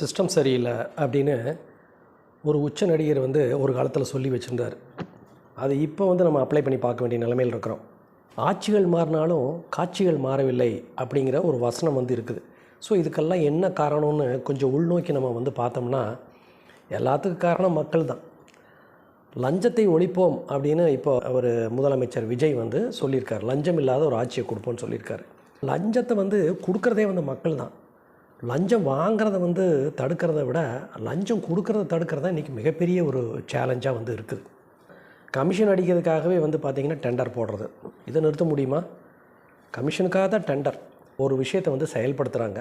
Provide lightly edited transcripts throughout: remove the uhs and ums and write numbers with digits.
System சரியில்லை அப்படின்னு ஒரு உச்ச நடிகர் ஒரு காலத்தில் சொல்லி வச்சுருந்தார். அது இப்போ நம்ம அப்ளை பண்ணி பார்க்க வேண்டிய நிலைமையில் இருக்கிறோம். ஆட்சிகள் மாறினாலும் காட்சிகள் மாறவில்லை அப்படிங்கிற ஒரு வசனம் இருக்குது. ஸோ இதுக்கெல்லாம் என்ன காரணம்னு கொஞ்சம் உள்நோக்கி நம்ம பார்த்தோம்னா, எல்லாத்துக்கும் காரணம் மக்கள் தான். லஞ்சத்தை ஒழிப்போம் அப்படின்னு இப்போ அவர் முதலமைச்சர் விஜய் சொல்லியிருக்கார். லஞ்சம் இல்லாத ஒரு ஆட்சியை கொடுப்போம்னு சொல்லியிருக்காரு. லஞ்சத்தை கொடுக்குறதே மக்கள் தான். லஞ்சம் வாங்கிறத தடுக்கிறத விட லஞ்சம் கொடுக்கறத தடுக்கிறதா இன்றைக்கி மிகப்பெரிய ஒரு சேலஞ்சாக இருக்குது. கமிஷன் அடிக்கிறதுக்காகவே பார்த்திங்கன்னா டெண்டர் போடுறது, இதை நிறுத்த முடியுமா? கமிஷனுக்காக தான் டெண்டர். ஒரு விஷயத்தை செயல்படுத்துகிறாங்க.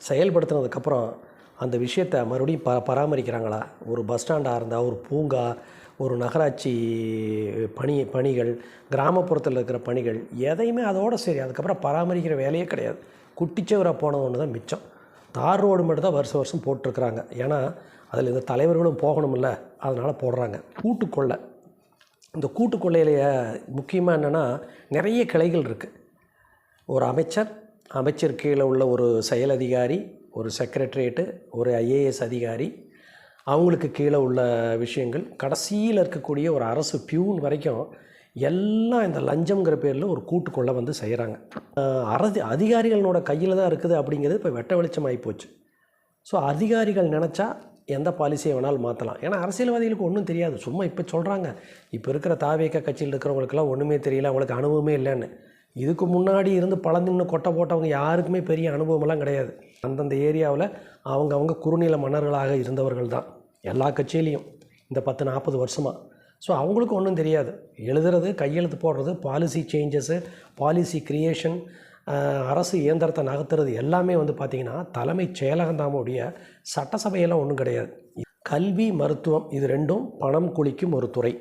செயல்படுத்துனதுக்கப்புறம் அந்த விஷயத்தை மறுபடியும் பராமரிக்கிறாங்களா? ஒரு பஸ் ஸ்டாண்டாக இருந்தால், ஒரு பூங்கா, ஒரு நகராட்சி பணிகள், கிராமப்புறத்தில் இருக்கிற பணிகள், எதையுமே அதோடு சரி, அதுக்கப்புறம் பராமரிக்கிற வேலையே கிடையாது. குட்டிச்சவராக போனது ஒன்று தான் மிச்சம். தார் ரோடு மட்டும் தான் வருஷம் வருஷம் போட்டிருக்கிறாங்க. ஏன்னா அதில் இந்த தலைவர்களும் போகணுமில்ல, அதனால் போடுறாங்க. கூட்டுக்கொள்ளை. இந்த கூட்டுக்கொள்ளையிலேயே முக்கியமாக என்னென்னா, நிறைய கிளைகள் இருக்குது. ஒரு அமைச்சர் கீழே உள்ள ஒரு செயல் அதிகாரி, ஒரு செக்ரட்டரியேட்டு, ஒரு ஐஏஎஸ் அதிகாரி, அவங்களுக்கு கீழே உள்ள விஷயங்கள், கடைசியில் இருக்கக்கூடிய ஒரு அரசு பியூன் வரைக்கும் எல்லாம் இந்த லஞ்சம்ங்கிற பேரில் ஒரு கூட்டுக்கொள்ளை செய்கிறாங்க. அதிகாரிகளோட கையில் தான் இருக்குது அப்படிங்கிறது இப்போ வெட்ட வெளிச்சமாகி போச்சு. ஸோ அதிகாரிகள் நினச்சா எந்த பாலிசியை வேணாலும் மாற்றலாம். ஏன்னா அரசியல்வாதிகளுக்கு ஒன்றும் தெரியாது. சும்மா இப்போ சொல்கிறாங்க, இப்போ இருக்கிற தாவேக கட்சியில் இருக்கிறவங்களுக்கெல்லாம் ஒன்றுமே தெரியல, அவங்களுக்கு அனுபவமே இல்லைன்னு. இதுக்கு முன்னாடி இருந்து பழந்தின்னு கொட்டை போட்டவங்க யாருக்குமே பெரிய அனுபவமெல்லாம் கிடையாது. அந்தந்த ஏரியாவில் அவங்க குறுநில மன்னர்களாக இருந்தவர்கள் தான் எல்லா கட்சியிலையும் இந்த 10-40 வருஷமாக. ஸோ அவங்களுக்கு ஒன்றும் தெரியாது. எழுதுறது, கையெழுத்து போடுறது, பாலிசி சேஞ்சஸு, பாலிசி க்ரியேஷன், அரசு இயந்திரத்தை நகர்த்துறது எல்லாமே பார்த்திங்கன்னா தலைமைச் செயலகந்தாமுடைய சட்டசபையெல்லாம் ஒன்றும் கிடையாது. கல்வி, மருத்துவம், இது ரெண்டும் பணம் குளிக்கும் ஒரு துறை.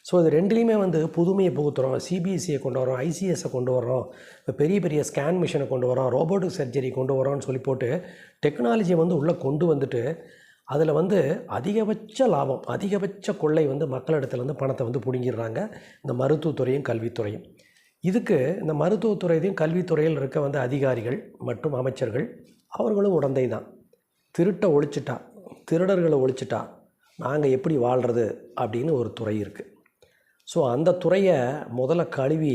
ஸோ இது ரெண்டுலேயுமே புதுமையை புகுத்துகிறோம். சிபிஎஸ்சியை கொண்டு வரோம், ஐசிஎஸ்ஸை கொண்டு வரோம், இப்போ பெரிய பெரிய ஸ்கேன் மிஷினை கொண்டு வரோம், ரோபோட்டிக் சர்ஜரி கொண்டு வரோம்னு சொல்லி போட்டு டெக்னாலஜியை உள்ளே கொண்டு வந்துட்டு அதில் அதிகபட்ச லாபம், அதிகபட்ச கொள்ளை மக்களிடத்துலேருந்து பணத்தை பிடுங்கிடுறாங்க இந்த மருத்துவத்துறையும் கல்வித்துறையும். இதுக்கு இந்த மருத்துவத்துறையும் கல்வித்துறையில் இருக்க அதிகாரிகள் மற்றும் அமைச்சர்கள் அவர்களும் உடந்தை தான். திருட்டை ஒழிச்சிட்டா, திருடர்களை ஒழிச்சிட்டா நாங்கள் எப்படி வாழ்கிறது அப்படின்னு ஒரு துறை இருக்குது. ஸோ அந்த துறையை முதல்ல கழுவி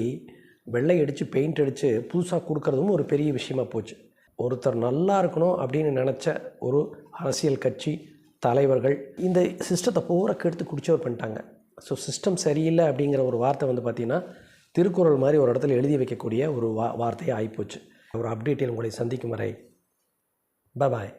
வெள்ளை அடித்து பெயிண்ட் அடித்து புதுசாக கொடுக்குறதும் ஒரு பெரிய விஷயமாக போச்சு. ஒருத்தர் நல்லா இருக்கணும் அப்படின்னு நினச்ச ஒரு அரசியல் கட்சி தலைவர்கள் இந்த சிஸ்டத்தை பூரா கெடுத்து குடிச்சவர் பண்ணிட்டாங்க. ஸோ சிஸ்டம் சரியில்லை அப்படிங்கிற ஒரு வார்த்தை பார்த்திங்கன்னா திருக்குறள் மாதிரி ஒரு இடத்துல எழுதி வைக்கக்கூடிய ஒரு வார்த்தையாக ஆகிப்போச்சு. ஒரு அப்டேட்டில் உங்களை சந்திக்கும் வரை பாய்.